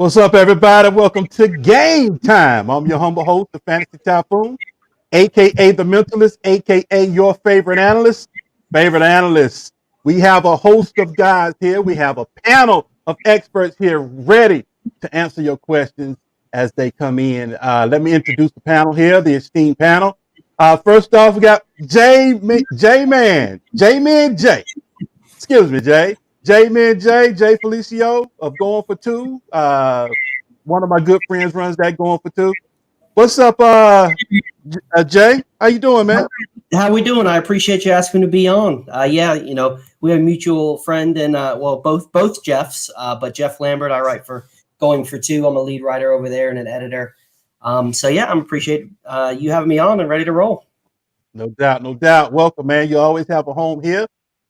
What's up, everybody? Welcome to Game Time. I'm your humble host, the Fantasy Typhoon, aka the Mentalist, aka your favorite analyst. Favorite analyst. We have a host of guys here. We have a panel of experts here ready to answer your questions as they come in. Let me introduce the panel here, the esteemed panel. First off, we got J-Man, J-Man J. Excuse me, Jay. J-Man J Felicio of Going for Two. One of my good friends runs that Going for Two. What's up, Jay? How you doing, man? How we doing? I appreciate you asking to be on. Yeah, we have a mutual friend and both Jeffs, but Jeff Lambert, I write for Going for Two. I'm a lead writer over there and an editor. So yeah, I'm appreciate you having me on and ready to roll. No doubt, no doubt. Welcome, man. You always have a home here.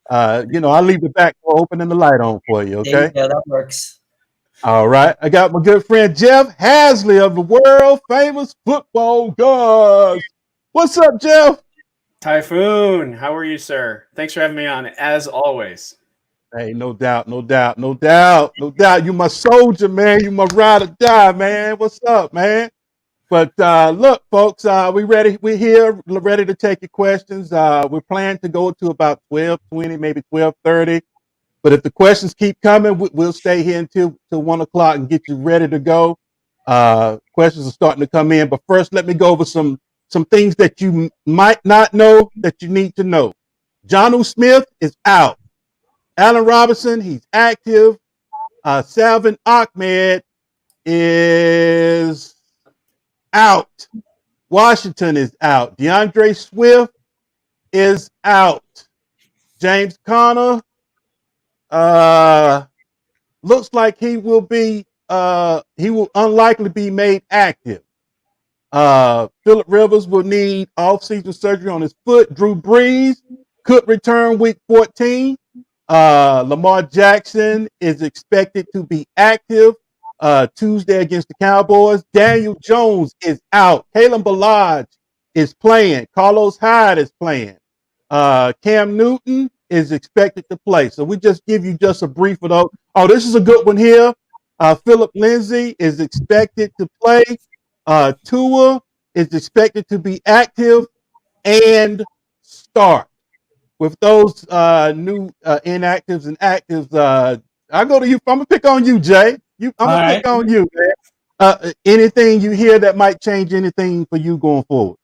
I'll leave the back door open and the light on for you, There you okay? go, that works. All right. I got my good friend Jeff Haseley of the world famous football gods. What's up, Jeff? Typhoon, how are you, sir? Thanks for having me on, as always. Hey, no doubt, no doubt, no doubt, no doubt. You my soldier, man. You my ride or die, man. What's up, man? But look, folks, we ready. We're here, ready to take your questions. We're planning to go to about 12:20, maybe 12:30. But if the questions keep coming, we'll stay here until 1 o'clock and get you ready to go. Questions are starting to come in, but first, let me go over some things that you might not know that you need to know. Jonnu Smith is out. Allen Robinson, he's active. Salvin Ahmed is out. Washington is out. DeAndre Swift is out. James Conner looks like he will unlikely be made active. Phillip Rivers will need off-season surgery on his foot. Drew Brees could return week 14. Lamar Jackson is expected to be active Tuesday against the Cowboys. Daniel Jones is out. Kalen Ballage is playing. Carlos Hyde is playing. Cam Newton is expected to play. So we just give you just a brief of those. Oh, this is a good one here. Philip Lindsay is expected to play. Tua is expected to be active and start. With those new inactives and actives, I go to you. I'm gonna pick on you, Jay. I'm gonna pick on you, man. Anything you hear that might change anything for you going forward?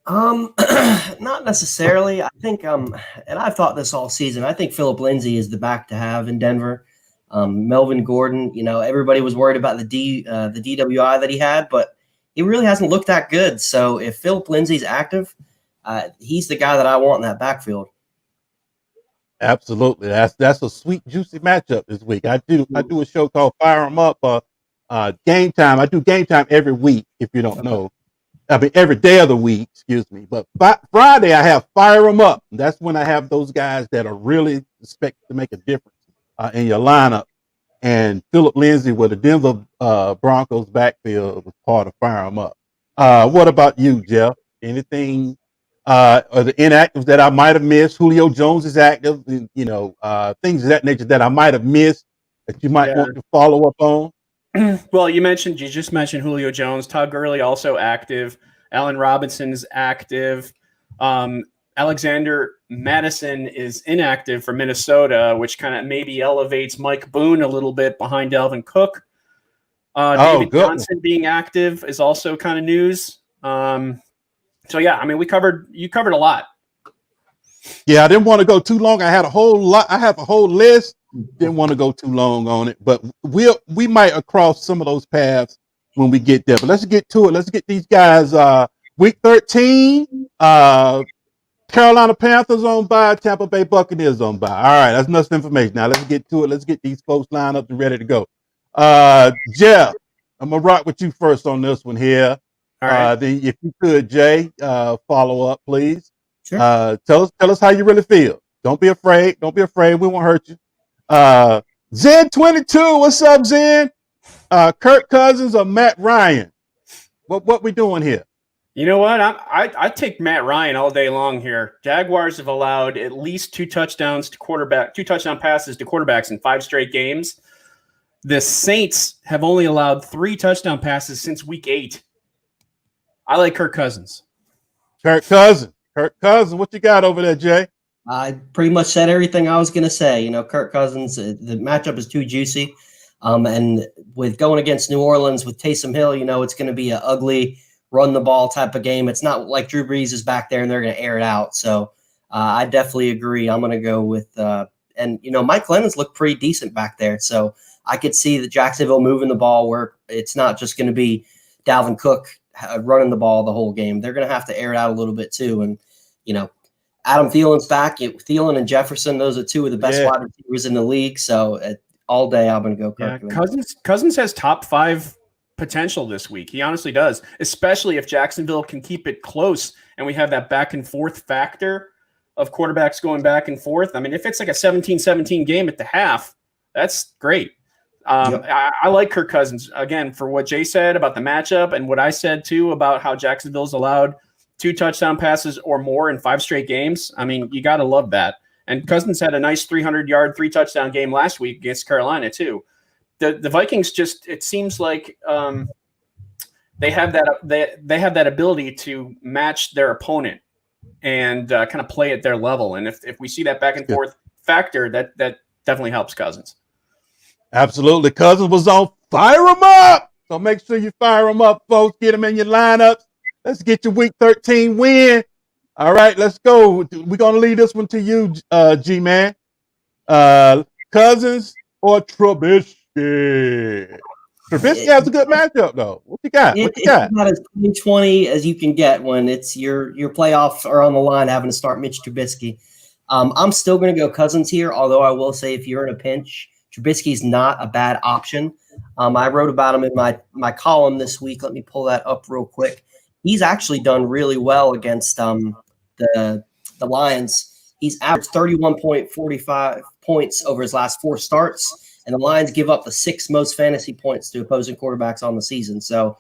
Not necessarily. I think and I've thought this all season. I think Philip Lindsay is the back to have in Denver. Melvin Gordon, everybody was worried about the DWI that he had, but he really hasn't looked that good. So if Philip Lindsay's active, he's the guy that I want in that backfield. Absolutely, that's a sweet, juicy matchup this week. I do a show called Fire 'Em Up, Game Time. I do Game Time every week. If you don't know, I mean every day of the week. Excuse me, but Friday I have Fire 'Em Up. That's when I have those guys that are really expected to make a difference in your lineup. And Philip Lindsay with the Denver Broncos backfield was part of Fire 'Em Up. What about you, Jeff? Anything? Or the inactives that I might have missed? Julio Jones is active, things of that nature that I might have missed that you might want to follow up on. Well, you just mentioned Julio Jones. Todd Gurley also active. Allen Robinson is active. Alexander Madison is inactive for Minnesota, which kind of maybe elevates Mike Boone a little bit behind Dalvin Cook. David Johnson being active is also kind of news. So yeah, I mean, you covered a lot. Yeah, I didn't want to go too long. I have a whole list. Didn't want to go too long on it, but we might cross some of those paths when we get there. But let's get to it. Let's get these guys. Week 13, Carolina Panthers on bye, Tampa Bay Buccaneers on bye. All right, that's enough information. Now let's get to it. Let's get these folks lined up and ready to go. Jeff, I'm gonna rock with you first on this one here. All right. If you could, Jay, follow up, please. Sure. Tell us how you really feel. Don't be afraid. Don't be afraid. We won't hurt you. Zen22, what's up, Zen? Kirk Cousins or Matt Ryan? What we doing here? You know what? I take Matt Ryan all day long here. Jaguars have allowed at least two touchdown passes to quarterbacks in 5 straight games. The Saints have only allowed 3 touchdown passes since week 8. I like Kirk Cousins. Kirk Cousins, what you got over there, Jay? I pretty much said everything I was going to say. Kirk Cousins, the matchup is too juicy. And with going against New Orleans with Taysom Hill, it's going to be an ugly run the ball type of game. It's not like Drew Brees is back there and they're going to air it out. So I definitely agree. I'm going to go with Mike Lennon's looked pretty decent back there. So I could see the Jacksonville moving the ball where it's not just going to be Dalvin Cook running the ball the whole game. They're going to have to air it out a little bit too. And, Adam Thielen's back. Thielen and Jefferson, those are 2 of the best wide receivers in the league. So all day I'm going to go Kirk. Cousins has top 5 potential this week. He honestly does, especially if Jacksonville can keep it close and we have that back and forth factor of quarterbacks going back and forth. I mean, if it's like a 17-17 game at the half, that's great. I like Kirk Cousins, again, for what Jay said about the matchup and what I said, too, about how Jacksonville's allowed 2 touchdown passes or more in 5 straight games. I mean, you got to love that. And Cousins had a nice 300-yard, 3-touchdown game last week against Carolina, too. The Vikings just, it seems like they have that ability to match their opponent and kind of play at their level. And if we see that back and forth factor, that definitely helps Cousins. Absolutely. Cousins was on fire him up. So make sure you fire him up, folks. Get him in your lineups. Let's get your week 13 win. All right, let's go. We're going to leave this one to you, G-Man. Cousins or Trubisky? Trubisky has a good matchup, though. What you got? It's about as 2020 as you can get when it's your playoffs are on the line having to start Mitch Trubisky. I'm still going to go Cousins here, although I will say if you're in a pinch, Trubisky's not a bad option. I wrote about him in my column this week. Let me pull that up real quick. He's actually done really well against the Lions. He's averaged 31.45 points over his last 4 starts, and the Lions give up the 6th most fantasy points to opposing quarterbacks on the season. So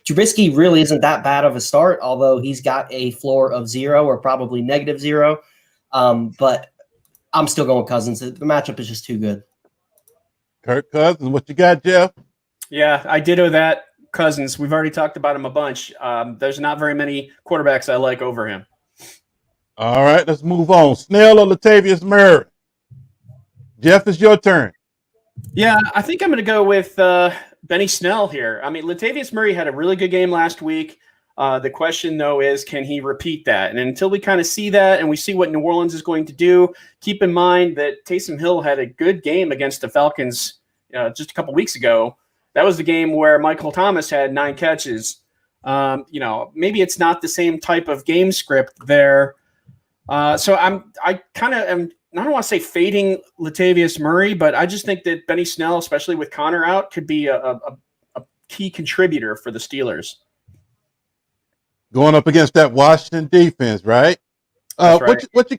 Trubisky really isn't that bad of a start, although he's got a floor of 0 or probably -0. But I'm still going Cousins. The matchup is just too good. Kirk Cousins, what you got, Jeff? Yeah, I ditto that. Cousins, we've already talked about him a bunch. There's not very many quarterbacks I like over him. All right, let's move on. Snell or Latavius Murray? Jeff, it's your turn. Yeah, I think I'm going to go with Benny Snell here. I mean, Latavius Murray had a really good game last week. The question, though, is can he repeat that? And until we kind of see that and we see what New Orleans is going to do, keep in mind that Taysom Hill had a good game against the Falcons just a couple weeks ago. That was the game where Michael Thomas had 9 catches. Maybe it's not the same type of game script there. So I don't want to say fading Latavius Murray, but I just think that Benny Snell, especially with Connor out, could be a key contributor for the Steelers. Going up against that Washington defense, right? That's right. What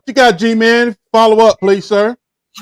you got, G-Man? Follow up, please, sir.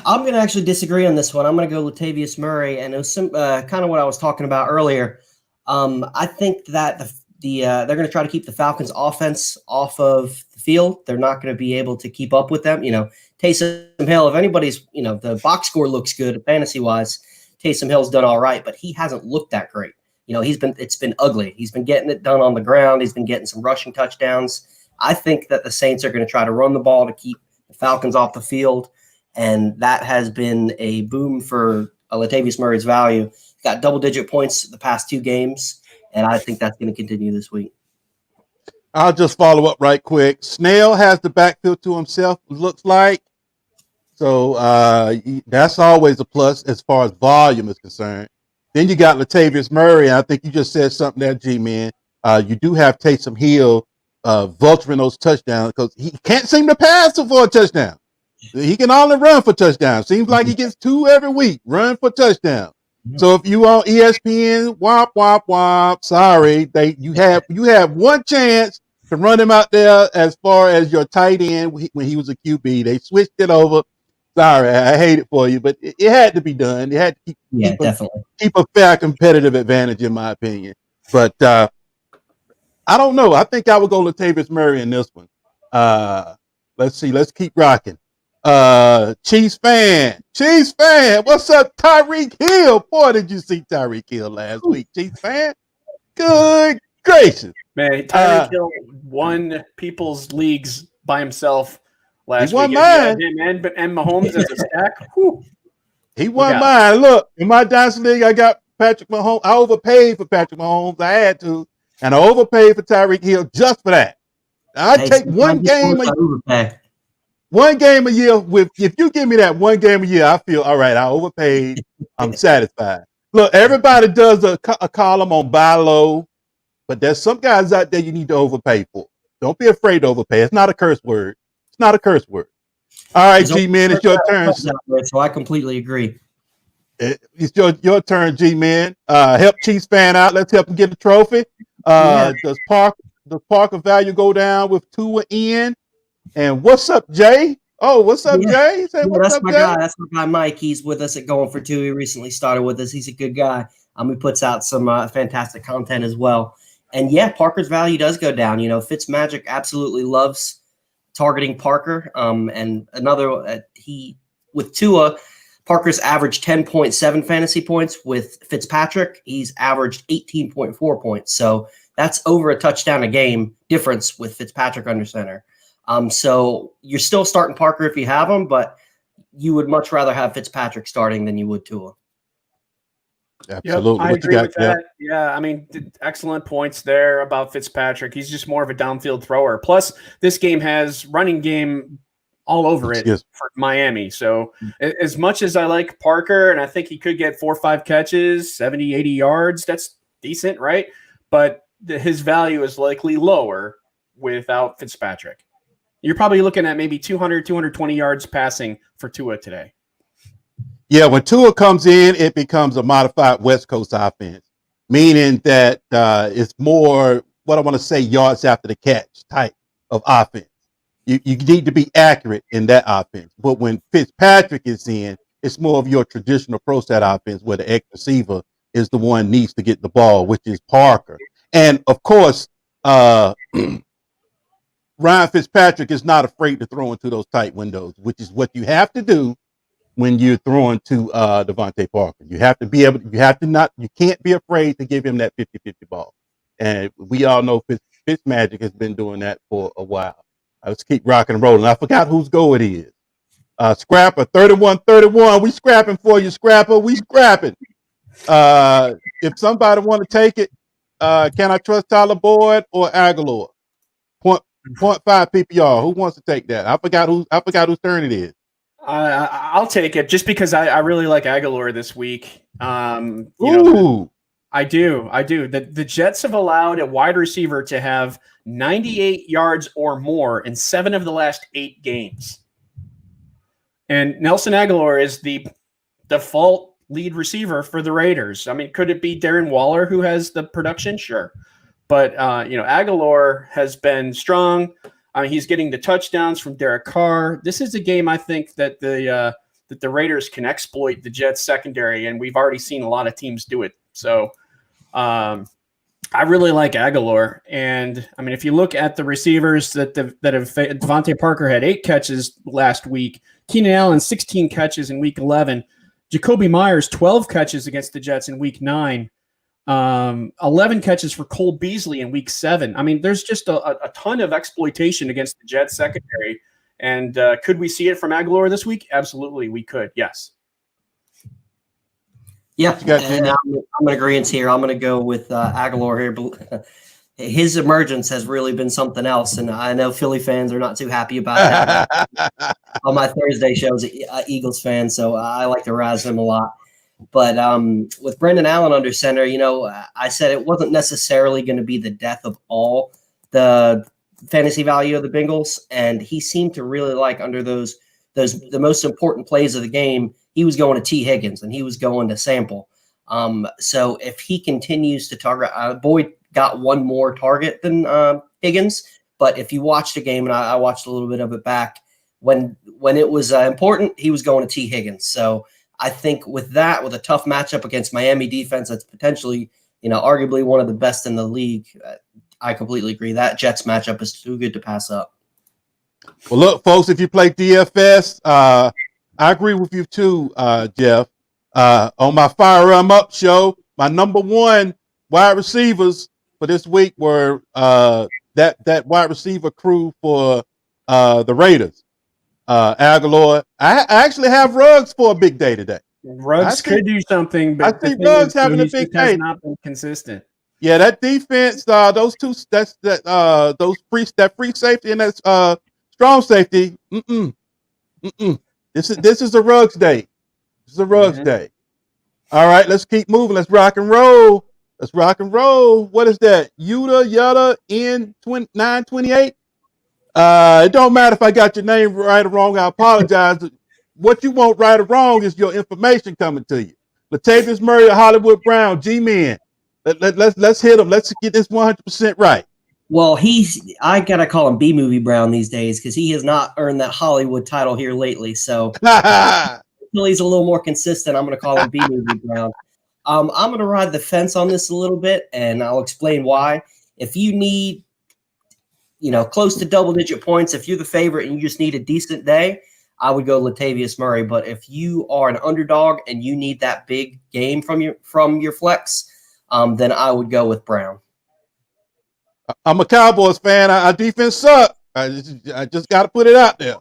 I'm going to actually disagree on this one. I'm going to go Latavius Murray, and it was some kind of what I was talking about earlier. I think that they're going to try to keep the Falcons' offense off of the field. They're not going to be able to keep up with them. Taysom Hill, if anybody's, the box score looks good fantasy-wise, Taysom Hill's done all right, but he hasn't looked that great. It's been ugly. He's been getting it done on the ground. He's been getting some rushing touchdowns. I think that the Saints are going to try to run the ball to keep the Falcons off the field. And that has been a boom for Latavius Murray's value. He's got double-digit points the past 2 games, and I think that's going to continue this week. I'll just follow up right quick. Snell has the backfield to himself, looks like. So that's always a plus as far as volume is concerned. Then you got Latavius Murray, and I think you just said something there, G-Man. You do have Taysom Hill vulturing those touchdowns because he can't seem to pass for a touchdown. He can only run for touchdowns. Seems like he gets 2 every week, run for touchdown. So if you on ESPN, wop. Sorry, you have one chance to run him out there as far as your tight end when he was a QB. They switched it over. Sorry, I hate it for you, but it had to be done. It had to keep a fair competitive advantage, in my opinion. But I don't know. I think I would go Latavius Murray in this one. Let's see. Let's keep rocking. Chiefs fan. What's up, Tyreek Hill? Boy, did you see Tyreek Hill last week, Chiefs fan? Good gracious. Man, Tyreek Hill won people's leagues by himself last He won week. mine. Him and Mahomes as a stack. Whew. He won mine. Look, in my dynasty league, I got Patrick Mahomes. I overpaid for Patrick Mahomes. I had to. And I overpaid for Tyreek Hill just for that. I take one game a year with. If you give me that one game a year, I feel all right. I overpaid. I'm satisfied. Look, everybody does a column on buy low, but there's some guys out there you need to overpay for. Don't be afraid to overpay. It's not a curse word. It's not a curse word. All right, G-Man, it's your turn. So I completely agree. It's your turn, G-Man. Help Chiefs fan out. Let's help him get a trophy. Does Parker value go down with Tua in? And what's up, Jay? Oh, what's up, Jay? That's my guy. That's my guy, Mike. He's with us at Going for Two. He recently started with us. He's a good guy. He puts out some fantastic content as well. And yeah, Parker's value does go down. You know, Fitzmagic absolutely loves targeting Parker. And another with Tua, Parker's averaged 10.7 fantasy points. With Fitzpatrick, he's averaged 18.4 points. So that's over a touchdown a game difference with Fitzpatrick under center. So you're still starting Parker if you have him, but you would much rather have Fitzpatrick starting than you would Tua. Absolutely. Yep, I agree with that. Yeah, I mean, excellent points there about Fitzpatrick. He's just more of a downfield thrower. Plus, this game has running game all over it for Miami. So as much as I like Parker, and I think he could get 4 or 5 catches, 70, 80 yards, that's decent, right? But his value is likely lower without Fitzpatrick. You're probably looking at maybe 200, 220 yards passing for Tua today. Yeah, when Tua comes in, it becomes a modified West Coast offense, meaning that it's more, what I want to say, yards after the catch type of offense. You need to be accurate in that offense. But when Fitzpatrick is in, it's more of your traditional pro set offense where the X receiver is the one needs to get the ball, which is Parker. And, of course, Ryan Fitzpatrick is not afraid to throw into those tight windows, which is what you have to do when you're throwing to Devontae Parker. You have to be able, you can't be afraid to give him that 50-50 ball. And we all know Fitzmagic has been doing that for a while. Let's keep rocking and rolling. I forgot whose goal it is. Scrapper, 31-31. We scrapping for you, Scrapper. We scrapping. If somebody want to take it, can I trust Tyler Boyd or Aguilar? 0.5 PPR. Who wants to take that? I forgot whose turn it is. I'll take it just because I really like Aguilar this week. I do. The Jets have allowed a wide receiver to have 98 yards or more in 7 of the last 8 games. And Nelson Aguilar is the default lead receiver for the Raiders. I mean, could it be Darren Waller who has the production? Sure. But, Aguilar has been strong. I mean, he's getting the touchdowns from Derek Carr. This is a game I think that the Raiders can exploit the Jets secondary, and we've already seen a lot of teams do it. So I really like Aguilar. And, I mean, if you look at the receivers that have Devontae Parker had 8 catches last week. Keenan Allen, 16 catches in week 11. Jacoby Myers, 12 catches against the Jets in week 9. 11 catches for Cole Beasley in week 7. I mean, there's just a ton of exploitation against the Jets secondary. And could we see it from Aguilar this week? Absolutely, we could. Yes. Yeah, and I'm in agreement here. I'm going to go with Aguilar here. His emergence has really been something else, and I know Philly fans are not too happy about that. On my Thursday show as an Eagles fan, so I like to razz him a lot. But with Brendan Allen under center, I said it wasn't necessarily going to be the death of all the fantasy value of the Bengals, and he seemed to really like under the most important plays of the game. He was going to T. Higgins and he was going to Sample. So if he continues to target, Boyd got one more target than Higgins. But if you watched the game, and I watched a little bit of it back, when it was important, he was going to T. Higgins. So I think with a tough matchup against Miami defense, that's potentially, arguably one of the best in the league. I completely agree. That Jets matchup is too good to pass up. Well, look, folks, if you play DFS, I agree with you too, Jeff. On my Fire 'em Up show, my number one wide receivers for this week were that wide receiver crew for the Raiders. Aguilar. I actually have Ruggs for a big day today. Ruggs could do something, I but the see thing Ruggs is, having a he big just has day. not been consistent. Yeah, that defense, those two, that free safety and that strong safety. This is a Ruggs day. This is a Ruggs day. All right, let's keep moving. Let's rock and roll. What is that? Yada N 928. It don't matter if I got your name right or wrong. I apologize. What you want right or wrong is your information coming to you. Latavius Murray or Hollywood Brown, G-Men. Let's hit him. Let's get this 100% right. Well, I gotta call him B-Movie Brown these days because he has not earned that Hollywood title here lately. So until he's a little more consistent, I'm gonna call him B-Movie Brown. I'm gonna ride the fence on this a little bit, and I'll explain why. If you need, close to double-digit points, if you're the favorite and you just need a decent day, I would go Latavius Murray. But if you are an underdog and you need that big game from your flex, then I would go with Brown. I'm a Cowboys fan. Our defense sucks. I just got to put it out there.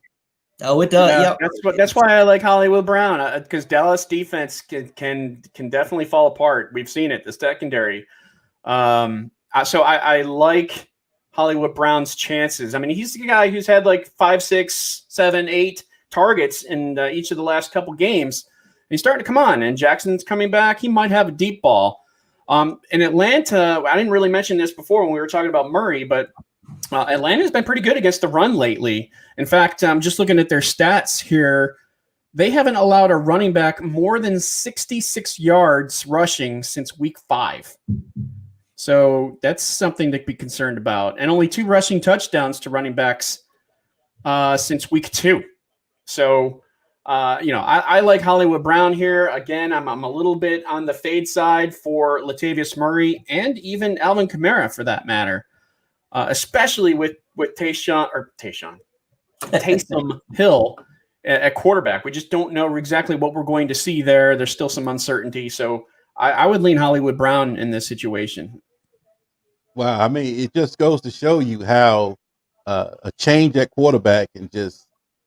Oh, it does. Yeah, yep. That's why I like Hollywood Brown, because Dallas defense can definitely fall apart. We've seen it, the secondary. So I like Hollywood Brown's chances. I mean, he's the guy who's had like 5, 6, 7, 8 targets in each of the last couple games. He's starting to come on, and Jackson's coming back. He might have a deep ball. In Atlanta, I didn't really mention this before when we were talking about Murray, but Atlanta's been pretty good against the run lately. In fact, I'm just looking at their stats here. They haven't allowed a running back more than 66 yards rushing since week 5. So that's something to be concerned about. And only 2 rushing touchdowns to running backs since week 2. So, I like Hollywood Brown here. Again, I'm a little bit on the fade side for Latavius Murray and even Alvin Kamara for that matter, especially with Taysom Hill at quarterback. We just don't know exactly what we're going to see there. There's still some uncertainty. So I would lean Hollywood Brown in this situation. Wow. I mean, it just goes to show you how a change at quarterback and just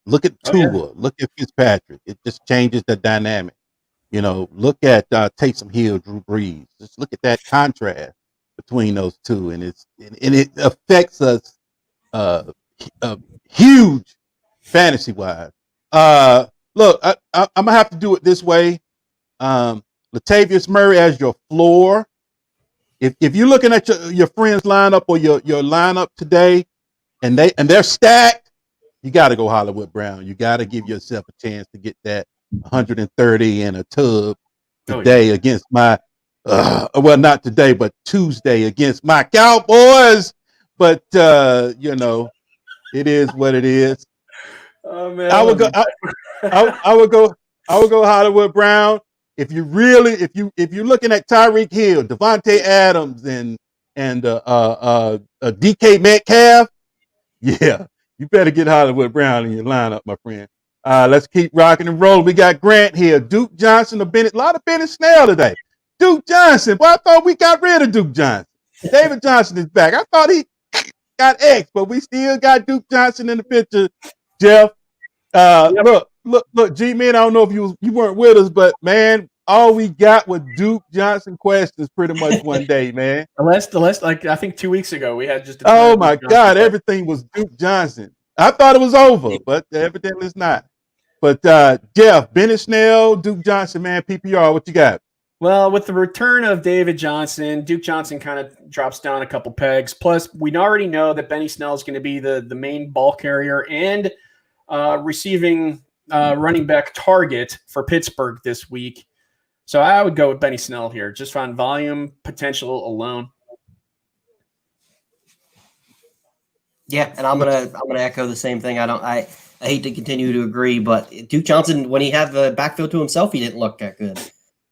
look at Tua, look at Fitzpatrick. It just changes the dynamic. Look at Taysom Hill, Drew Brees. Just look at that contrast between those two, and it affects us huge fantasy wise. Look, I'm gonna have to do it this way. Latavius Murray as your floor. If you're looking at your friends lineup or your lineup today, and they're stacked, you got to go Hollywood Brown. You got to give yourself a chance to get that 130 in a tub today against my, not today, but Tuesday against my Cowboys. But it is what it is. Oh man, I would go Hollywood Brown. If you're looking at Tyreek Hill, Devontae Adams, and DK Metcalf, yeah. You better get Hollywood Brown in your lineup, my friend. Let's keep rocking and rolling. We got Grant here. Duke Johnson or Bennett. A lot of Bennett Snell today. Duke Johnson. Boy, I thought we got rid of Duke Johnson. David Johnson is back. I thought he got X, but we still got Duke Johnson in the picture. Jeff, look, G-Man, I don't know if you weren't with us, but, man, all we got was Duke Johnson questions pretty much one day, man. The last, like I think 2 weeks ago, we had just. Oh my God, everything was Duke Johnson. I thought it was over, but evidently it's not. But Jeff, Bennett Snell, Duke Johnson, man, PPR, what you got? Well, with the return of David Johnson, Duke Johnson kind of drops down a couple pegs. Plus, we already know that Benny Snell is going to be the main ball carrier and receiving running back target for Pittsburgh this week. So I would go with Benny Snell here, just on volume potential alone. Yeah, and I'm gonna echo the same thing. I hate to continue to agree, but Duke Johnson, when he had the backfield to himself, he didn't look that good.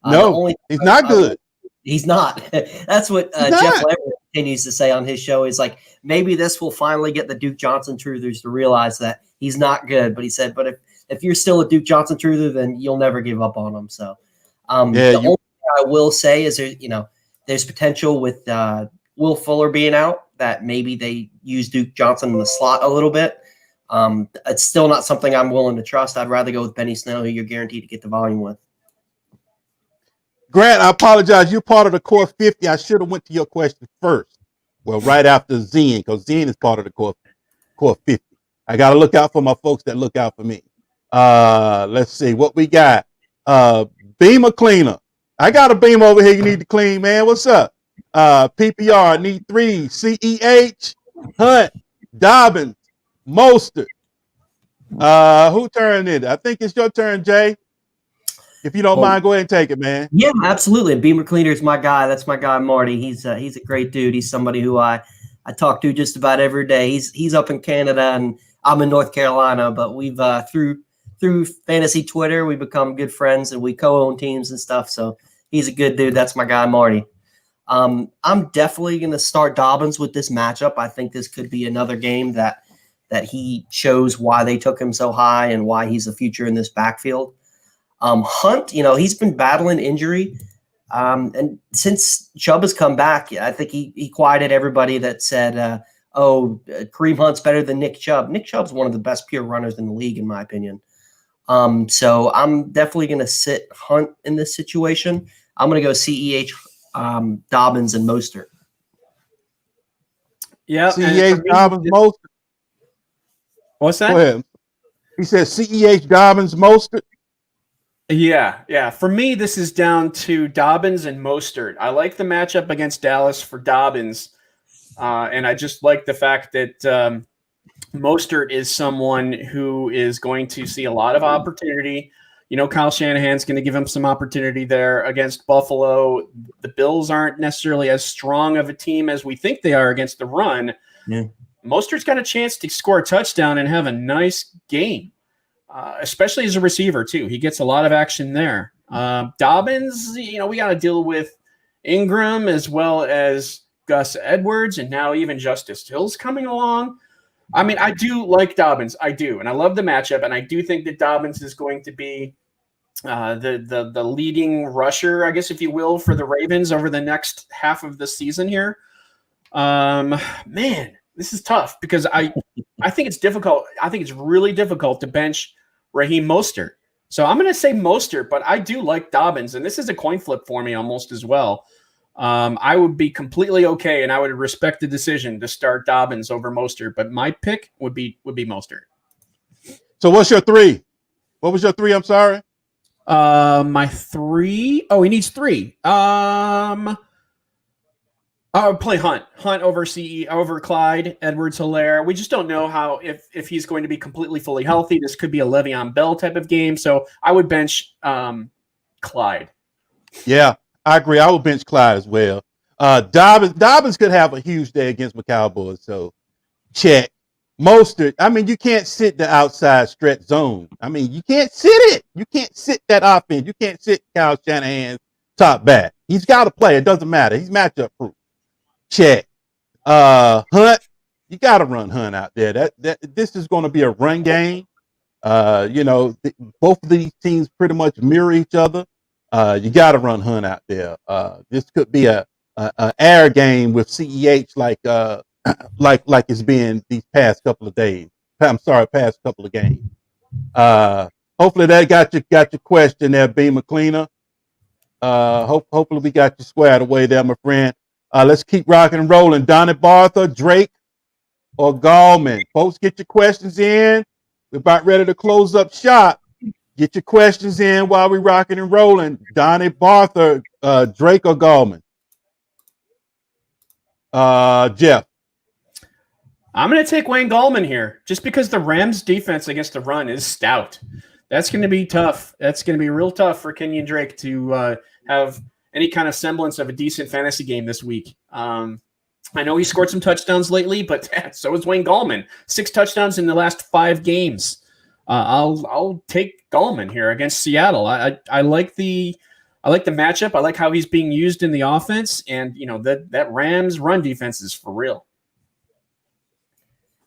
No, he's not good. He's not. That's what Jeff Lambert continues to say on his show. He's like, maybe this will finally get the Duke Johnson truthers to realize that he's not good. But he said, but if you're still a Duke Johnson truther, then you'll never give up on him. So the only thing I will say is there's potential with Will Fuller being out that maybe they use Duke Johnson in the slot a little bit. It's still not something I'm willing to trust. I'd rather go with Benny Snell, who you're guaranteed to get the volume with. Grant, I apologize. You're part of the core 50. I should have went to your question first. Well, right after Zen, because Zen is part of the core 50. I got to look out for my folks that look out for me. Let's see what we got. Beamer cleaner. I got a beam over here you need to clean, man. What's up? PPR, need 3. CEH, Hunt, Dobbins, Mostert. Who turned it? I think it's your turn, Jay. If you don't mind, go ahead and take it, man. Yeah, absolutely. Beamer Cleaner is my guy. That's my guy, Marty. He's a great dude. He's somebody who I talk to just about every day. He's up in Canada and I'm in North Carolina, but we've through fantasy Twitter, we become good friends and we co-own teams and stuff. So he's a good dude. That's my guy, Marty. I'm definitely going to start Dobbins with this matchup. I think this could be another game that he shows why they took him so high and why he's the future in this backfield. Hunt, he's been battling injury. And since Chubb has come back, I think he quieted everybody that said, Kareem Hunt's better than Nick Chubb. Nick Chubb's one of the best pure runners in the league, in my opinion. So I'm definitely going to sit Hunt in this situation. I'm going to go CEH, Dobbins, and Mostert. Yeah. CEH, Dobbins, Mostert. What's that? Go ahead. He said CEH, Dobbins, Mostert. Yeah. For me, this is down to Dobbins and Mostert. I like the matchup against Dallas for Dobbins, and I just like the fact that Mostert is someone who is going to see a lot of opportunity. Kyle Shanahan's going to give him some opportunity there against Buffalo. The Bills aren't necessarily as strong of a team as we think they are against the run. Yeah. Mostert's got a chance to score a touchdown and have a nice game. Especially as a receiver, too. He gets a lot of action there. Dobbins, we got to deal with Ingram as well as Gus Edwards, and now even Justice Hill's coming along. I mean, I do like Dobbins. I do, and I love the matchup, and I do think that Dobbins is going to be the leading rusher, I guess, if you will, for the Ravens over the next half of the season here. Man, this is tough because I think it's difficult. I think it's really difficult to bench Raheem Mostert. So I'm going to say Mostert, but I do like Dobbins, and this is a coin flip for me almost as well. I would be completely okay, and I would respect the decision to start Dobbins over Mostert, but my pick would be Mostert. So what's your 3? What was your 3? I'm sorry. My 3. Oh, he needs 3. I'll play Hunt over Clyde Edwards-Helaire. We just don't know how if he's going to be completely fully healthy. This could be a Le'Veon Bell type of game. So I would bench Clyde. Yeah, I agree. I would bench Clyde as well. Dobbins could have a huge day against the Cowboys. So check. Mostert, I mean, you can't sit the outside stretch zone. I mean, you can't sit it. You can't sit that offense. You can't sit Kyle Shanahan's top back. He's got to play. It doesn't matter. He's matchup proof. Check. Hunt, you got to run Hunt out there. This is going to be a run game. Both of these teams pretty much mirror each other. You got to run Hunt out there. This could be a air game with CEH like it's been these past couple of days. Past couple of games. Hopefully that got your question there, Beamer Cleaner. Hopefully we got you squared away there, my friend. Let's keep rocking and rolling. Donnie Bartha, Drake, or Gallman. Folks, get your questions in. We're about ready to close up shop. Get your questions in while we're rocking and rolling. Donnie Bartha, Drake, or Gallman? Jeff. I'm going to take Wayne Gallman here just because the Rams defense against the run is stout. That's going to be tough. That's going to be real tough for Kenyon Drake to have any kind of semblance of a decent fantasy game this week. I know he scored some touchdowns lately, but so is Wayne Gallman. 6 touchdowns in the last 5 games. I'll take Gallman here against Seattle. I like the I like the matchup. I like how he's being used in the offense, and that Rams run defense is for real.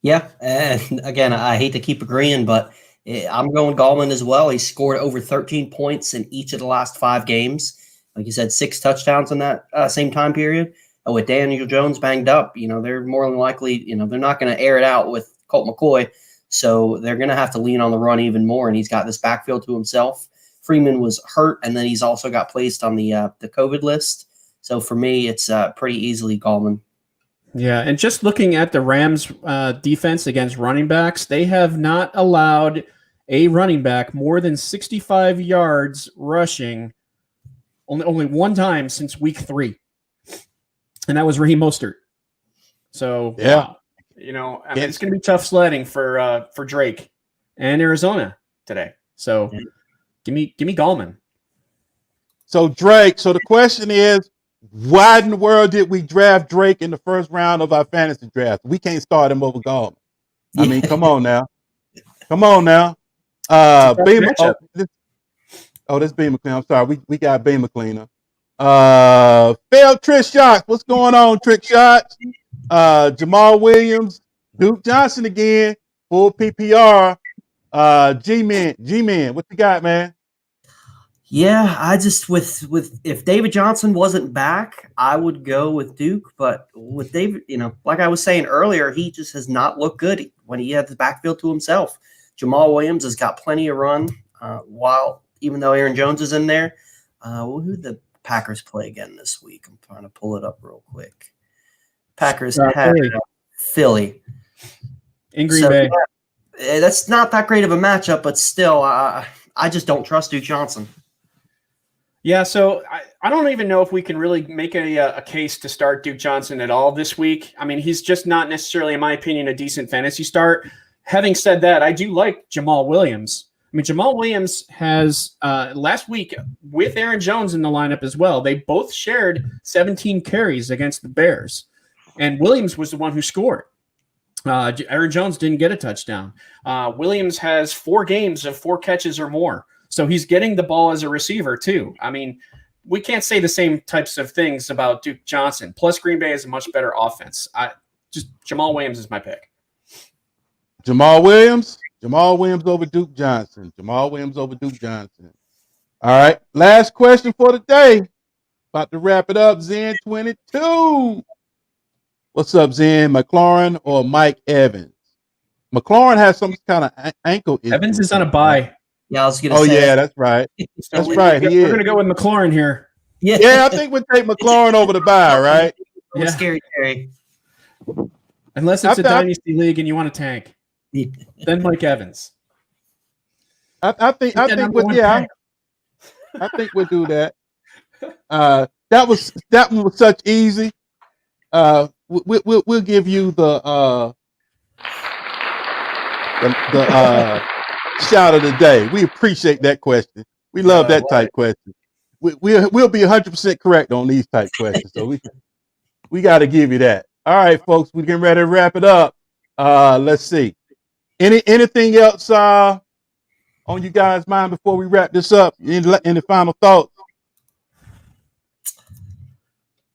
Yeah, and again, I hate to keep agreeing, but I'm going Gallman as well. He scored over 13 points in each of the last 5 games. Like you said, 6 touchdowns in that same time period. And with Daniel Jones banged up, they're more than likely, they're not going to air it out with Colt McCoy. So they're going to have to lean on the run even more. And he's got this backfield to himself. Freeman was hurt, and then he's also got placed on the COVID list. So for me, it's pretty easily Gallman. Yeah, and just looking at the Rams' defense against running backs, they have not allowed a running back more than 65 yards rushing only one time since week 3, and that was Raheem Mostert. So, yeah, it's going to be tough sledding for Drake and Arizona today. So, give me Gallman. So Drake. So the question is, why in the world did we draft Drake in the first round of our fantasy draft? We can't start him over Gallman. I mean, come on now. Beamer. This Beamer Cleaner. I'm sorry. We got Beamer Cleaner. Failed Trick Shots. What's going on, Trick Shots? Jamal Williams, Duke Johnson again, full PPR. G-Man, what you got, man? Yeah, I just with if David Johnson wasn't back, I would go with Duke. But with David, like I was saying earlier, he just has not looked good when he had the backfield to himself. Jamal Williams has got plenty of run, even though Aaron Jones is in there. Who did the Packers play again this week? I'm trying to pull it up real quick. Packers had Philly in Green Bay. Yeah, that's not that great of a matchup, but still, I just don't trust Duke Johnson. Yeah, so I don't even know if we can really make a case to start Duke Johnson at all this week. I mean, he's just not necessarily, in my opinion, a decent fantasy start. Having said that, I do like Jamal Williams. I mean, Jamal Williams has last week with Aaron Jones in the lineup as well. They both shared 17 carries against the Bears, and Williams was the one who scored. Aaron Jones didn't get a touchdown. Williams has 4 games of 4 catches or more. So he's getting the ball as a receiver too. I mean, we can't say the same types of things about Duke Johnson. Plus, Green Bay is a much better offense. Jamal Williams is my pick. Jamal Williams over Duke Johnson. All right, last question for the day. About to wrap it up. Zen 22. What's up, Zen? McLaurin or Mike Evans? McLaurin has some kind of ankle issue. Evans is on a bye. Yeah, I was going to say. Oh, yeah, that's right. That's right. We're going to go with McLaurin here. Yeah, I think we'll take McLaurin over the bye, right? Yeah. Scary Terry. Unless it's a dynasty league and you want to tank. Then Mike Evans. I think we'll do that. That one was such easy. We'll give you the shout of the day. We appreciate that question. We love that type question. We'll be 100% correct on these type questions. So we got to give you that. All right, folks, we're getting ready to wrap it up. Let's see. Anything else on you guys' mind before we wrap this up? Any final thoughts?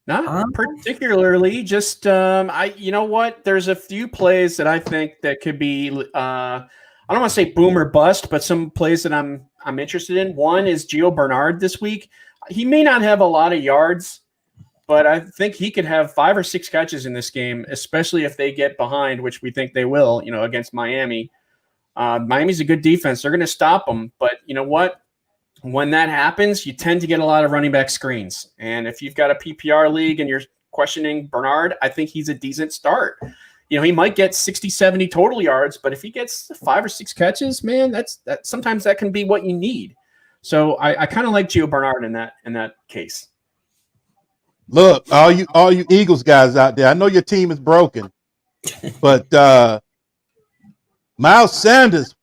Not particularly. Just you know what? There's a few plays that I think that could be. I don't want to say boom or bust, but some plays that I'm interested in. One is Gio Bernard this week. He may not have a lot of yards, but I think he could have 5 or 6 catches in this game, especially if they get behind, which we think they will, against Miami. Miami's a good defense. They're going to stop them. But you know what? When that happens, you tend to get a lot of running back screens. And if you've got a PPR league and you're questioning Bernard, I think he's a decent start. He might get 60, 70 total yards, but if he gets 5 or 6 catches, man, that sometimes that can be what you need. So I kind of like Gio Bernard in that case. Look, all you Eagles guys out there, I know your team is broken, but Miles Sanders,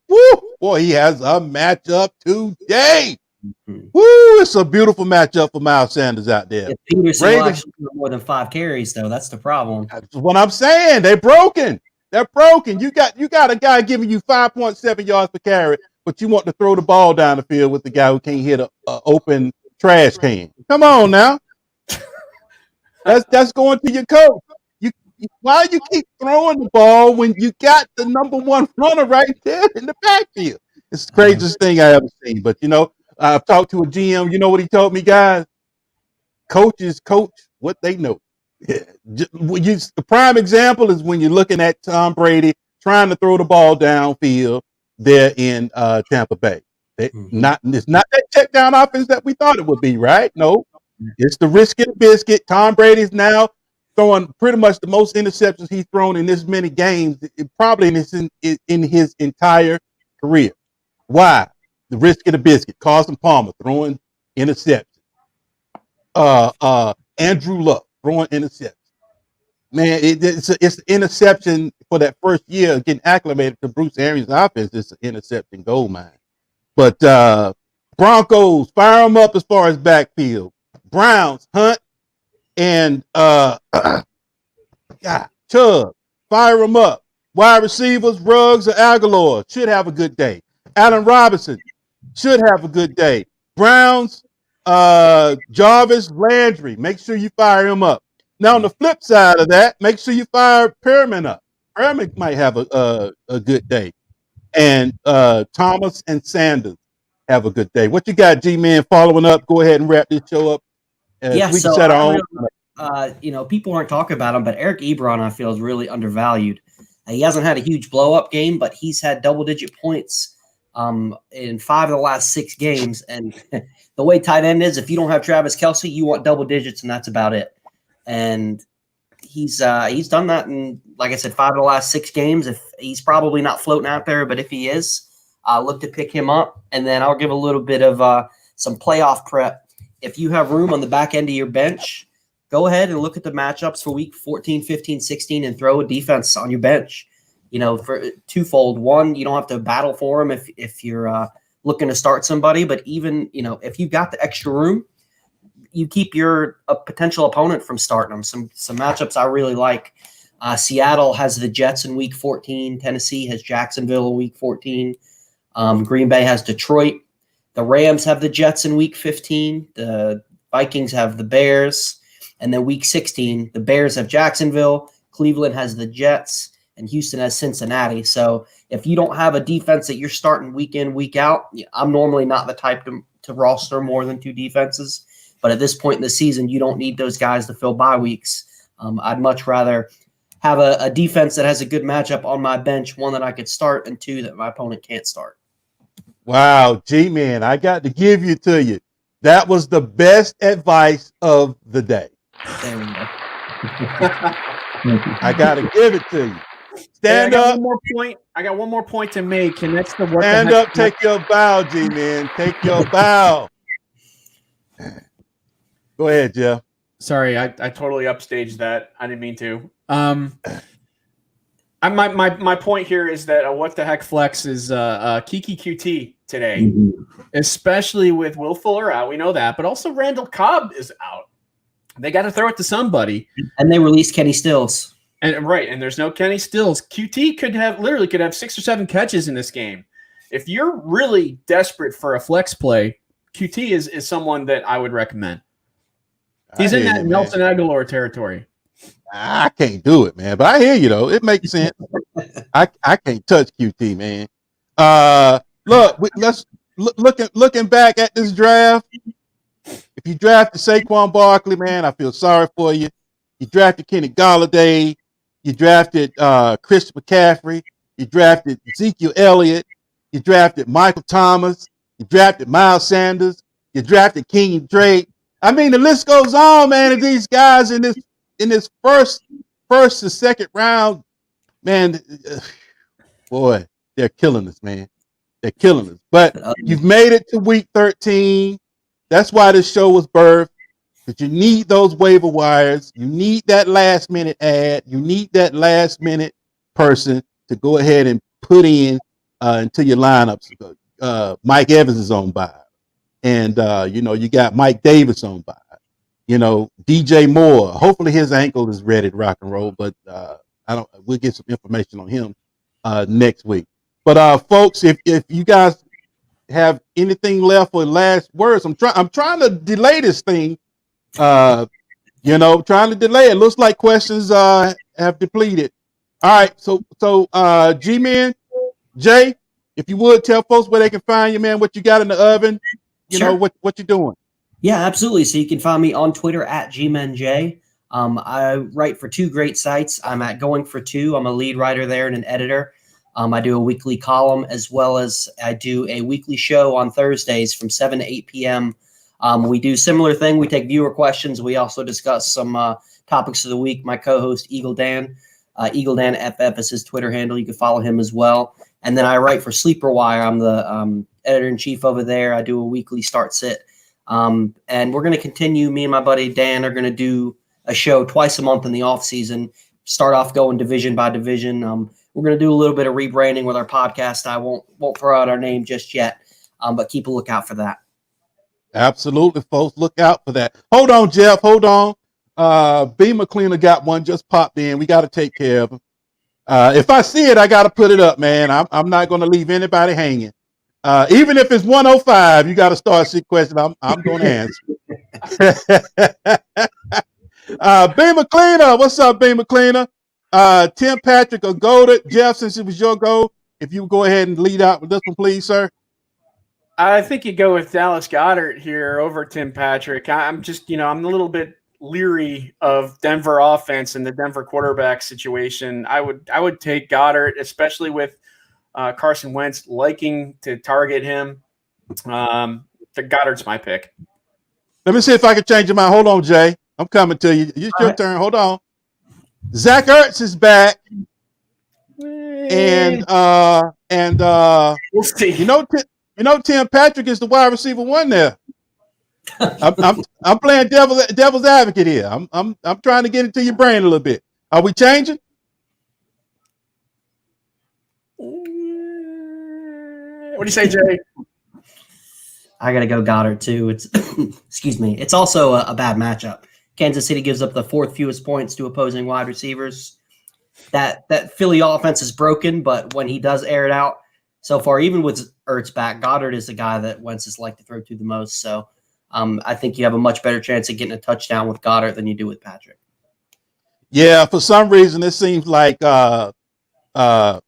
boy, he has a matchup today. It's a beautiful matchup for Miles Sanders out there. Peterson will actually get more than 5 carries, though. That's the problem. That's what I'm saying. They're broken. You got a guy giving you 5.7 yards per carry, but you want to throw the ball down the field with the guy who can't hit a open trash can. Come on now. That's going to your coach. Why you keep throwing the ball when you got the number one runner right there in the backfield? It's the craziest thing I ever seen. But I've talked to a GM. You know what he told me, guys? Coaches coach what they know. The prime example is when you're looking at Tom Brady trying to throw the ball downfield there in Tampa Bay. It's not that check down offense that we thought it would be, right? No, it's the risk and biscuit. Tom Brady's now throwing pretty much the most interceptions he's thrown in this many games, probably in his entire career. Why? The risk of the biscuit. Carson Palmer throwing interceptions. Andrew Luck throwing interceptions. Man, it's an interception for that first year getting acclimated to Bruce Arians' offense. It's an interception gold mine. But Broncos, fire them up as far as backfield. Browns, Hunt, and Chubb, fire them up. Wide receivers, Ruggs or Aguilar should have a good day. Allen Robinson should have a good day. Browns, Jarvis, Landry, make sure you fire him up. Now, on the flip side of that, make sure you fire Perriman up. Perriman might have a good day. And Thomas and Sanders have a good day. What you got, G-Man, following up? Go ahead and wrap this show up. We can set our own. People aren't talking about him, but Eric Ebron, I feel, is really undervalued. He hasn't had a huge blow-up game, but he's had double-digit points in 5 of the last 6 games. And the way tight end is, if you don't have Travis Kelce, you want double digits, and that's about it. And he's done that in, like I said, 5 of the last 6 games. If he's probably not floating out there, but if he is, look to pick him up. And then I'll give a little bit of some playoff prep. If you have room on the back end of your bench, go ahead and look at the matchups for week 14, 15, 16, and throw a defense on your bench. For twofold. One, you don't have to battle for them if you're looking to start somebody. But even, if you've got the extra room, you keep your potential opponent from starting them. Some matchups I really like. Seattle has the Jets in week 14. Tennessee has Jacksonville in week 14. Green Bay has Detroit. The Rams have the Jets in week 15. The Vikings have the Bears. And then week 16, the Bears have Jacksonville. Cleveland has the Jets. And Houston has Cincinnati. So if you don't have a defense that you're starting week in, week out, I'm normally not the type to roster more than 2 defenses. But at this point in the season, you don't need those guys to fill bye weeks. I'd much rather have a defense that has a good matchup on my bench, one that I could start, and 2 that my opponent can't start. Wow, G-Man, I got to give you to you. That was the best advice of the day. There we go. I got to give it to you. Stand up. I got one more point to make, and that's the work. Stand up, take your bow, G-Man. Take your bow. Go ahead, Jeff. Sorry, I totally upstaged that. I didn't mean to. My point here is that what the heck flex is Kiki QT today, especially with Will Fuller out. We know that, but also Randall Cobb is out. They got to throw it to somebody. And they released Kenny Stills. And there's no Kenny Stills. QT could have 6 or 7 catches in this game. If you're really desperate for a flex play, QT is someone that I would recommend. He's in that Nelson Aguilar territory. I can't do it, man. But I hear you though. It makes sense. I can't touch QT, man. Looking back at this draft. If you drafted Saquon Barkley, man, I feel sorry for you. You drafted Kenny Golladay. You drafted Chris McCaffrey. You drafted Ezekiel Elliott. You drafted Michael Thomas. You drafted Miles Sanders. You drafted Kenyon Drake. I mean, the list goes on, man. Of these guys in this first to second round, man, boy, they're killing us, man. They're killing us. But you've made it to week 13. That's why this show was birthed. Because you need those waiver wires. You need that last minute ad. You need that last minute person to go ahead and put in into your lineups. Mike Evans is on by. And, you got Mike Davis on by. DJ Moore. Hopefully his ankle is ready to rock and roll, but we'll get some information on him next week. But folks, if you guys have anything left for last words. I'm trying to delay this thing. Trying to delay it. Looks like questions have depleted. All right, so G-Man, Jay, if you would tell folks where they can find you, man, what you got in the oven, Sure. what you're doing. Yeah, absolutely. So you can find me on Twitter at GManJ. I write for two great sites. I'm at Going for Two. I'm a lead writer there and an editor. I do a weekly column as well as I do a weekly show on Thursdays from 7 to 8 p.m. We do similar thing. We take viewer questions. We also discuss some topics of the week. My co-host, Eagle Dan FF is his Twitter handle. You can follow him as well. And then I write for Sleeper Wire. I'm the editor-in-chief over there. I do a weekly start sit. And we're going to continue. Me and my buddy Dan are going to do a show twice a month in the off season. Start off going division by division. We're going to do a little bit of rebranding with our podcast. I won't throw out our name just yet, but keep a lookout for that. Absolutely, folks. Look out for that. Hold on, Jeff. Hold on. B. McCleaner got one just popped in. We got to take care of him. If I see it, I got to put it up, man. I'm not going to leave anybody hanging. Even if it's 105, you got to start a question. I'm going to answer. B. McCleaner, what's up, B. McCleaner? Tim Patrick or Golded. Jeff, since it was your goal, if you would go ahead and lead out with this one, please, sir. I think you go with Dallas Goedert here over Tim Patrick. I'm just, I'm a little bit leery of Denver offense and the Denver quarterback situation. I would take Goedert, especially with Carson Wentz liking to target him. The Goddard's my pick. Let me see if I can change your mind. Hold on, Jay. I'm coming to you. It's your turn. Hold on. Zach Ertz is back. And we'll see. Tim Patrick is the wide receiver one there. I'm playing devil's advocate here. I'm trying to get into your brain a little bit. Are we changing? What do you say, Jay? I got to go Goddard too. It's excuse me. It's also a bad matchup. Kansas City gives up the fourth fewest points to opposing wide receivers. That Philly offense is broken, but when he does air it out, so far, even with Ertz back, Goddard is the guy that Wentz is like to throw to the most. So I think you have a much better chance of getting a touchdown with Goddard than you do with Patrick. Yeah, for some reason, it seems like quarterback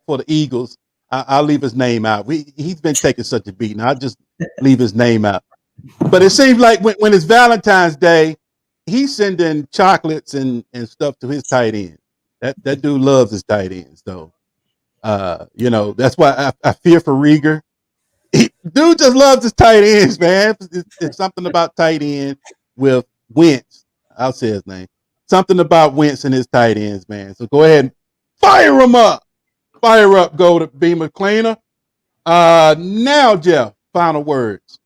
for the Eagles. I'll leave his name out. He's been taking such a beating. I'll just leave his name out. But it seems like when it's Valentine's Day, he's sending chocolates and stuff to his tight end. That dude loves his tight ends, though. That's why I fear for Rieger. Dude just loves his tight ends, man. It's something about tight end with Wentz. I'll say his name. Something about Wentz and his tight ends, man. So go ahead and fire him up. Fire up, go to B. McCleaner. Now, Jeff, final words.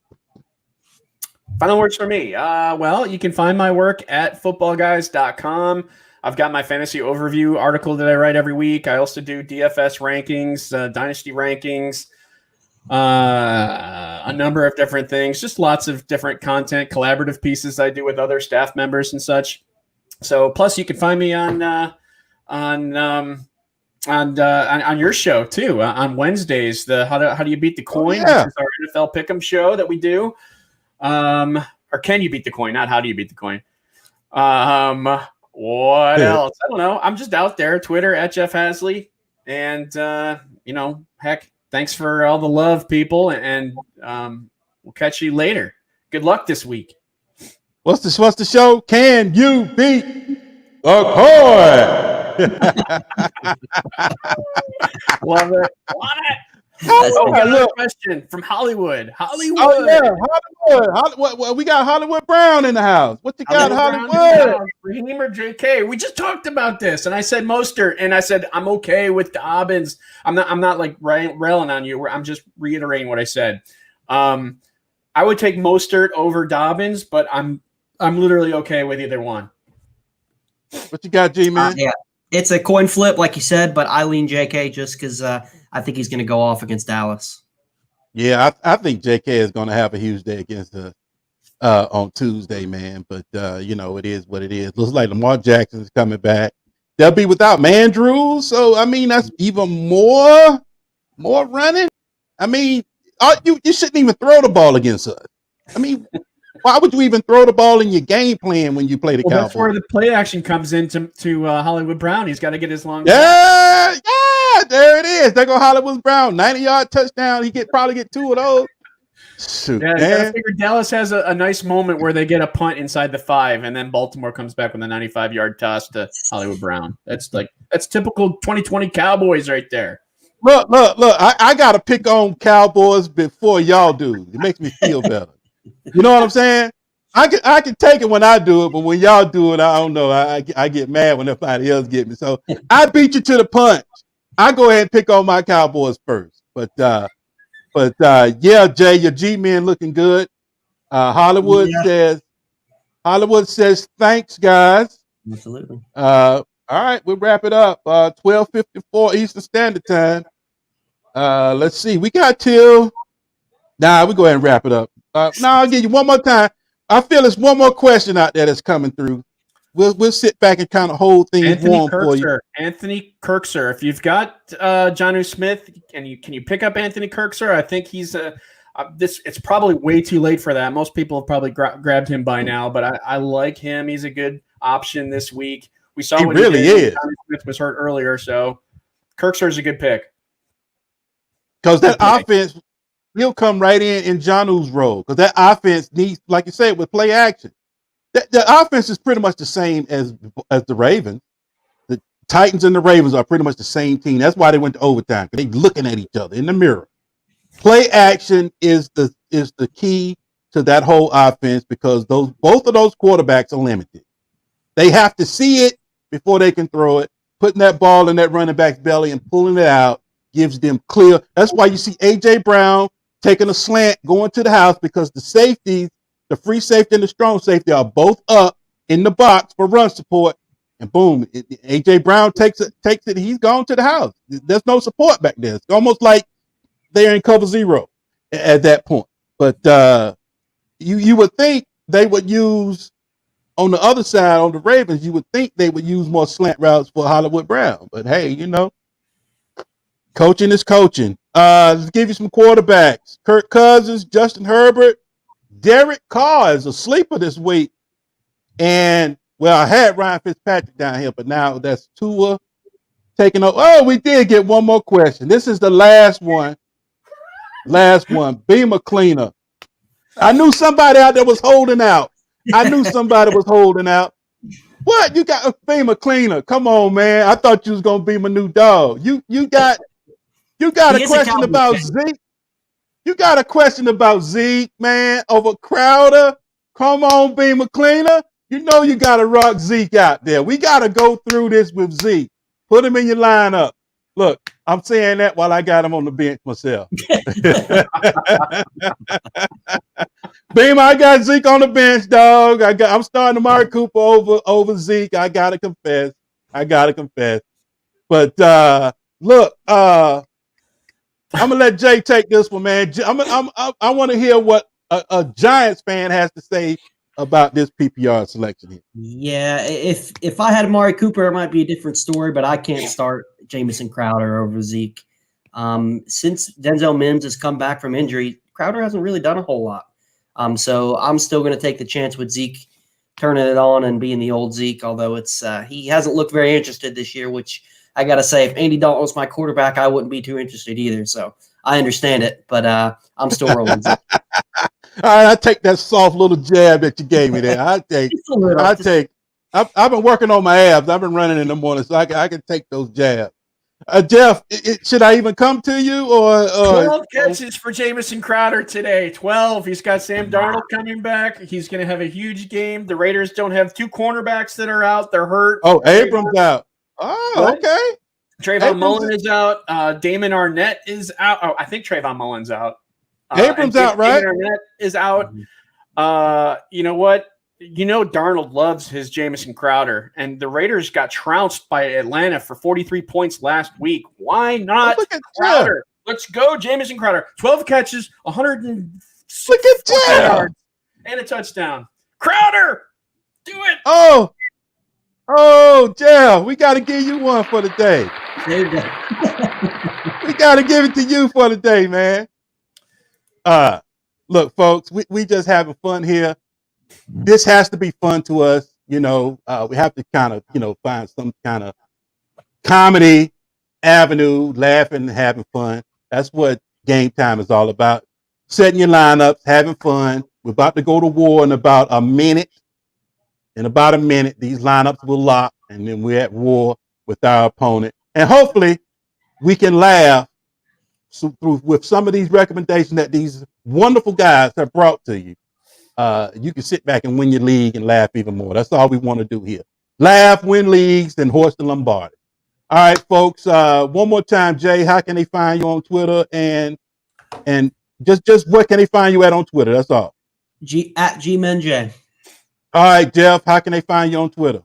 Final words for me. Well, you can find my work at footballguys.com. I've got my fantasy overview article that I write every week. I also do DFS rankings, dynasty rankings, a number of different things, just lots of different content, collaborative pieces I do with other staff members and such. So plus you can find me on your show too, on Wednesdays, the how do you beat the coin, which is our NFL Pick'em show that we do. Or can you beat the coin? Not how do you beat the coin. What else? I don't know. I'm just out there. Twitter at Jeff Haseley. And, heck, thanks for all the love, people. And we'll catch you later. Good luck this week. What's the show? Can you beat the coin? Love it. I got another question from Hollywood. Oh, yeah, Hollywood. We got Hollywood Brown in the house. What you got, Hollywood? Raheem or JK? We just talked about this, and I said Mostert, and I said I'm okay with Dobbins. I'm not like railing on you. I'm just reiterating what I said. I would take Mostert over Dobbins, but I'm literally okay with either one. What you got, G-Man? Yeah, it's a coin flip, like you said, but I lean JK just because I think he's going to go off against Dallas. Yeah, I think JK is going to have a huge day against us on Tuesday, man. But, it is what it is. Looks like Lamar Jackson is coming back. They'll be without Mandrews. So, I mean, that's even more More running. I mean, you shouldn't even throw the ball against us. I mean, why would you even throw the ball in your game plan when you play the Cowboys? That's where the play action comes into Hollywood Brown. He's got to get his long. Yeah, there it is. There go Hollywood Brown, 90-yard touchdown. He probably get 2 of those. Shoot, yeah, I figure Dallas has a nice moment where they get a punt inside the 5, and then Baltimore comes back with a 95-yard toss to Hollywood Brown. That's typical 2020 Cowboys right there. Look. I got to pick on Cowboys before y'all do. It makes me feel better. You know what I'm saying? I can take it when I do it, but when y'all do it, I don't know. I get mad when everybody else get me. So I beat you to the punch. I go ahead and pick on my Cowboys first. But yeah, Jay, your G-men looking good. Hollywood says thanks, guys. Absolutely. All right, we'll wrap it up. 12:54 Eastern Standard Time. Let's see. We got till. We go ahead and wrap it up. I'll give you one more time. I feel there's one more question out there that's coming through. We'll sit back and kind of hold things warm for you. Anthony Kirksir. If you've got Jonnu Smith, can you pick up Anthony Kirksir? I think he's it's probably way too late for that. Most people have probably grabbed him by now, but I like him. He's a good option this week. We saw what really is. Jonnu Smith was hurt earlier, so Kirksir is a good pick. Because that offense, he'll come right in Jonnu's role. Because that offense needs, like you said, with play action. The offense is pretty much the same as the Ravens. The Titans and the Ravens are pretty much the same team. That's why they went to overtime, because they're looking at each other in the mirror. Play action is the key to that whole offense, because both of those quarterbacks are limited. They have to see it before they can throw it. Putting that ball in that running back's belly and pulling it out gives them clear. That's why you see A.J. Brown taking a slant, going to the house, because the safeties, the free safety and the strong safety, are both up in the box for run support. And boom, A.J. Brown takes it. He's gone to the house. There's no support back there. It's almost like they're in cover 0 at that point. But you would think they would use, on the other side, on the Ravens, you would think they would use more slant routes for Hollywood Brown. But hey, coaching is coaching. Let's give you some quarterbacks. Kirk Cousins, Justin Herbert, Derek Carr is a sleeper this week. And, well, I had Ryan Fitzpatrick down here, but now that's Tua taking over. Oh, we did get one more question. This is the last one. Beamer Cleaner. I knew somebody out there was holding out. What? You got a Beamer Cleaner. Come on, man. I thought you was going to be my new dog. You got a question about Zeke? You got a question about Zeke, man, over Crowder? Come on, Beamer Cleaner. You know you got to rock Zeke out there. We got to go through this with Zeke. Put him in your lineup. Look, I'm saying that while I got him on the bench myself. Beamer, I got Zeke on the bench, dog. I'm starting Amari Cooper over Zeke. I gotta confess. But look, I'm gonna let Jay take this one, man. I want to hear what a Giants fan has to say about this PPR selection here. Yeah, if I had Amari Cooper, it might be a different story, but I can't start Jamison Crowder over Zeke. Since Denzel Mims has come back from injury, Crowder hasn't really done a whole lot. So I'm still going to take the chance with Zeke turning it on and being the old Zeke, although he hasn't looked very interested this year, which I got to say, if Andy Dalton was my quarterback, I wouldn't be too interested either. So I understand it, but I'm still rolling Zeke. All right, I take that soft little jab that you gave me there. I've been working on my abs. I've been running in the morning, so I can take those jabs. Jeff, should I even come to you? Or 12 catches for Jamison Crowder today. 12. He's got Sam Darnold coming back. He's going to have a huge game. The Raiders don't have 2 cornerbacks that are out. They're hurt. Oh, Abrams out. Oh, okay. Trayvon Mullen is out. Damon Arnett is out. Oh, I think Trayvon Mullen's out. Abrams out, right? Damon Arnett is out. You know what? Darnold loves his Jamison Crowder, and the Raiders got trounced by Atlanta for 43 points last week. Why not Crowder? Let's go, Jamison Crowder. 12 catches, 106 yards, and a touchdown. Crowder, do it. Oh, Jeff, we got to give you one for the day. We gotta give it to you for the day, man. Look, folks, we just having fun here. This has to be fun to us. We have to kind of, find some kind of comedy avenue, laughing and having fun. That's what game time is all about. Setting your lineups, having fun. We're about to go to war in about a minute. In about a minute, these lineups will lock, and then we're at war with our opponent. And hopefully, we can laugh with some of these recommendations that these wonderful guys have brought to you. You can sit back and win your league and laugh even more. That's all we want to do here. Laugh, win leagues, and hoist the Lombardi. All right, folks. One more time, Jay. How can they find you on Twitter? And just what can they find you at on Twitter? That's all. At GMenJ. All right, Jeff. How can they find you on Twitter?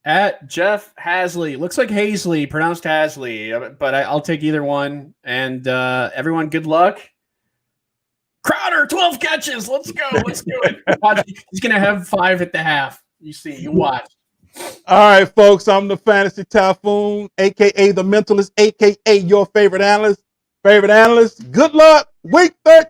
At Jeff Haseley. Looks like Haseley, pronounced Haseley, but I'll take either one. And everyone, good luck. Crowder, 12 catches. Let's go. Let's do it. He's going to have 5 at the half. You see, you watch. All right, folks. I'm the Fantasy Typhoon, a.k.a. the Mentalist, a.k.a. your favorite analyst. Good luck. Week 13.